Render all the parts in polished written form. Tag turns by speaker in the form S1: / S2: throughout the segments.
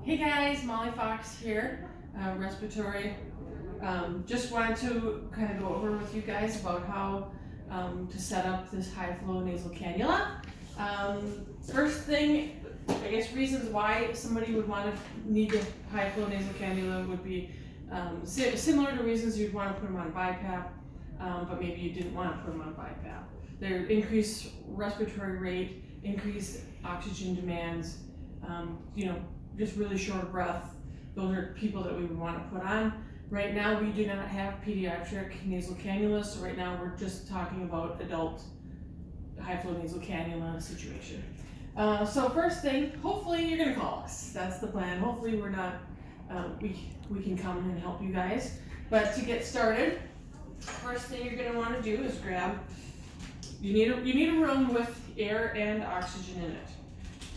S1: Hey guys, Molly Fox here, respiratory. Just wanted to kind of go over with you guys about how to set up this high flow nasal cannula. First thing, I guess reasons why somebody would want to need a high flow nasal cannula would be similar to reasons you'd want to put them on BiPAP, but maybe you didn't want to put them on BiPAP. Their increased respiratory rate, increased oxygen demands, just really short breath. Those are people that we would want to put on. Right now, we do not have pediatric nasal cannulas, so right now we're just talking about adult high flow nasal cannula situation. So first thing, hopefully you're gonna call us. That's the plan. Hopefully we're not, we can come and help you guys. But to get started, first thing you're gonna want to do is grab, you need a room with air and oxygen in it.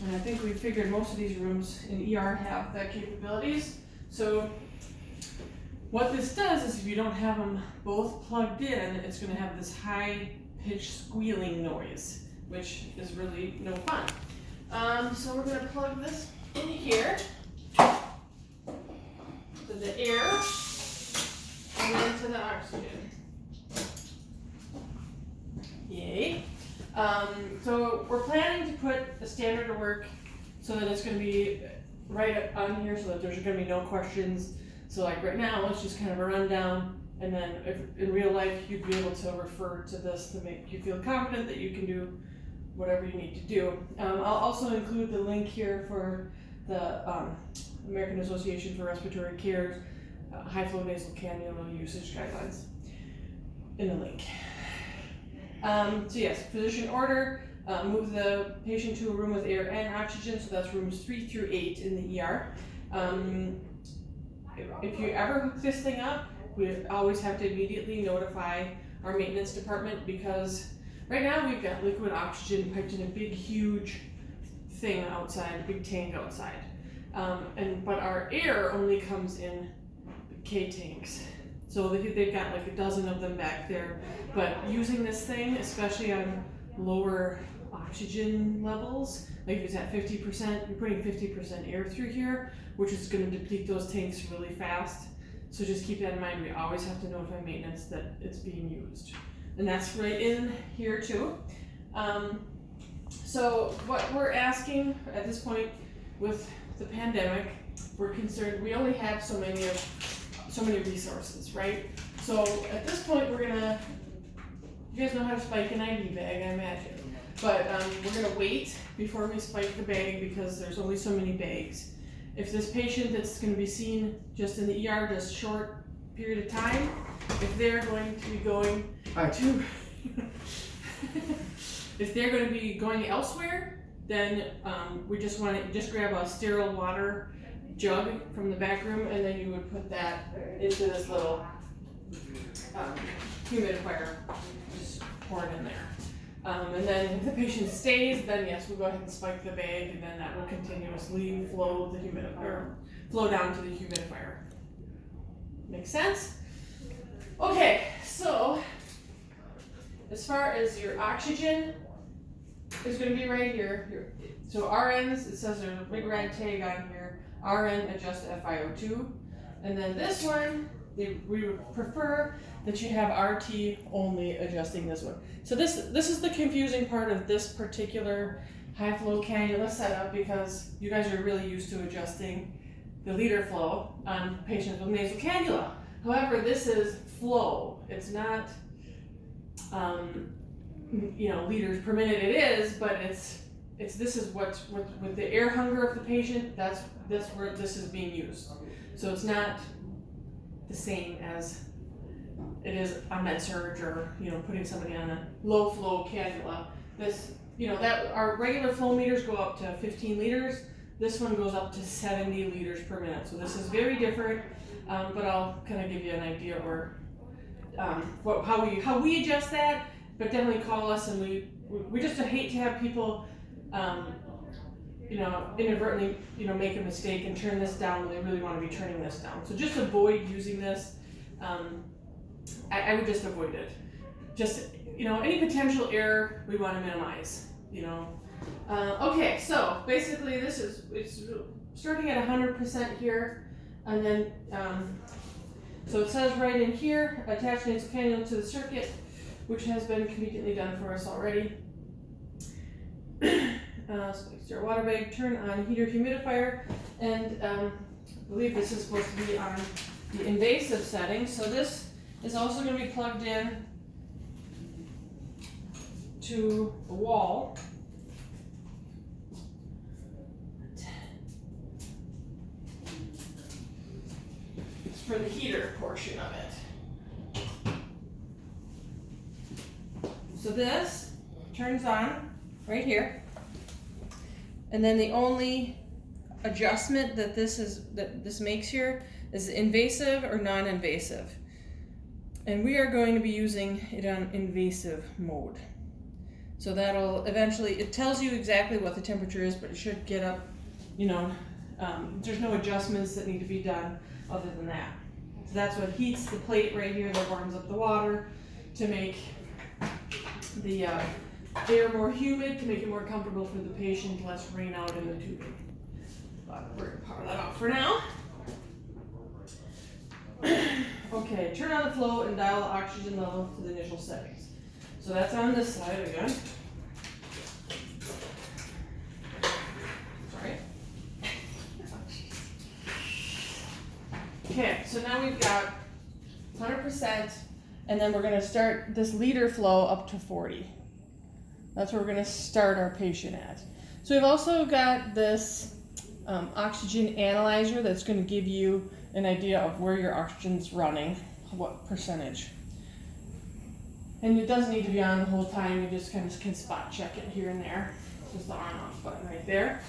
S1: And I think we figured most of these rooms in ER have that capabilities. So what this does is if you don't have them both plugged in, it's going to have this high pitched squealing noise, which is really no fun. So we're going to plug this in here, to the air, and then to the oxygen. Yay. So we're planning to put a standard to work so that it's going to be right on here so that there's going to be no questions. So like right now, it's just kind of a rundown, and then if in real life you'd be able to refer to this to make you feel confident that you can do whatever you need to do. I'll also include the link here for the American Association for Respiratory Care's high flow nasal cannula usage guidelines in the link. So yes, physician order, move the patient to a room with air and oxygen, so that's rooms 3 through 8 in the ER. If you ever hook this thing up, we always have to immediately notify our maintenance department, because right now we've got liquid oxygen piped in a big, huge thing outside, a big tank outside. But our air only comes in K tanks. So they've got like a dozen of them back there. But using this thing, especially on lower oxygen levels, like if it's at 50%, you're putting 50% air through here, which is going to deplete those tanks really fast. So just keep that in mind. We always have to notify maintenance that it's being used. And that's right in here too. So what we're asking at this point with the pandemic, we're concerned we only have so many resources, right? So at this point we're gonna, you guys know how to spike an IV bag, I imagine. But we're gonna wait before we spike the bag because there's only so many bags. If this patient that's gonna be seen just in the ER just short period of time, if they're going to be going to, if they're gonna be going elsewhere, then we just wanna grab a sterile water jug from the back room, and then you would put that into this little humidifier, just pour it in there. And then if the patient stays, then yes, we'll go ahead and spike the bag, and then that will continuously flow the humidifier, flow down to the humidifier. Make sense? Okay, so as far as your oxygen is going to be right here. So RNs, it says there's a big red tag on here. RN adjust FiO2, and then this one, we would prefer that you have RT only adjusting this one. So this is the confusing part of this particular high flow cannula setup, because you guys are really used to adjusting the liter flow on patients with nasal cannula. However, this is flow. It's not, liters per minute. It is, but this is what's with the air hunger of the patient. That's where this is being used. So it's not the same as it is on med-surg or putting somebody on a low flow cannula. This that our regular flow meters go up to 15 liters. This one goes up to 70 liters per minute. So this is very different. But I'll kind of give you an idea or how we adjust that. But definitely call us, and we just hate to have people inadvertently, make a mistake and turn this down when they really want to be turning this down. So just avoid using this. I would just avoid it. Just, any potential error we want to minimize, Okay, so basically it's starting at 100% here, and then, so it says right in here, attach nasal cannula to the circuit, which has been conveniently done for us already. Place your water bag, turn on heater humidifier, and I believe this is supposed to be on the invasive setting, so this is also going to be plugged in to the wall. It's for the heater portion of it. So this turns on right here, and then the only adjustment that this makes here is invasive or non-invasive, and we are going to be using it on invasive mode. So that'll eventually, it tells you exactly what the temperature is, but it should get up, there's no adjustments that need to be done other than that. So that's what heats the plate right here that warms up the water to make the air more humid, to make it more comfortable for the patient, less rain out in the tubing. But we're gonna power that off for now. Okay, turn on the flow and dial the oxygen level to the initial settings. So that's on this side again. Sorry. Okay, so now we've got 100%, and then we're going to start this liter flow up to 40. That's where we're going to start our patient at. So we've also got this oxygen analyzer that's going to give you an idea of where your oxygen's running, what percentage. And it doesn't need to be on the whole time, you just kind of can spot check it here and there. Just the on off button right there.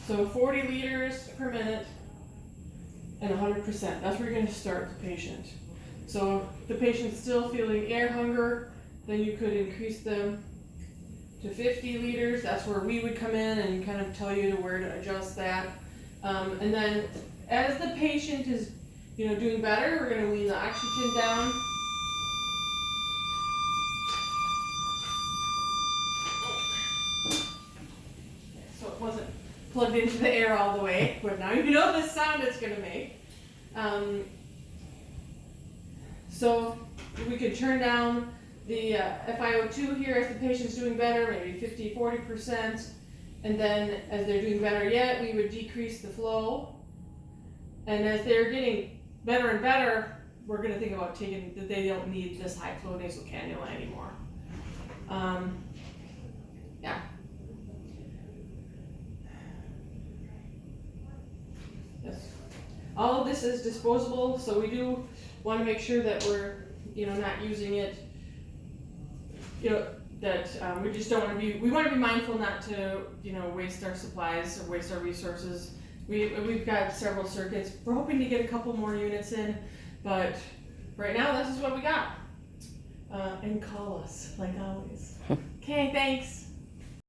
S1: So 40 liters per minute and 100%. That's where you're going to start the patient. So if the patient's still feeling air hunger, then you could increase them to 50 liters. That's where we would come in and kind of tell you where to adjust that. And then as the patient is doing better, we're going to wean the oxygen down. So it wasn't plugged into the air all the way, but now you know the sound it's going to make. So we could turn down the FiO2 here as the patient's doing better, maybe 50-40%, and then as they're doing better yet, we would decrease the flow. And as they're getting better and better, we're going to think about taking that they don't need this high flow nasal cannula anymore. Yeah. Yes. All of this is disposable, so we do want to make sure that we're not using it. That we just don't want to be. We want to be mindful not to waste our supplies or waste our resources. We've got several circuits. We're hoping to get a couple more units in, but right now this is what we got. And call us like always. Okay, thanks.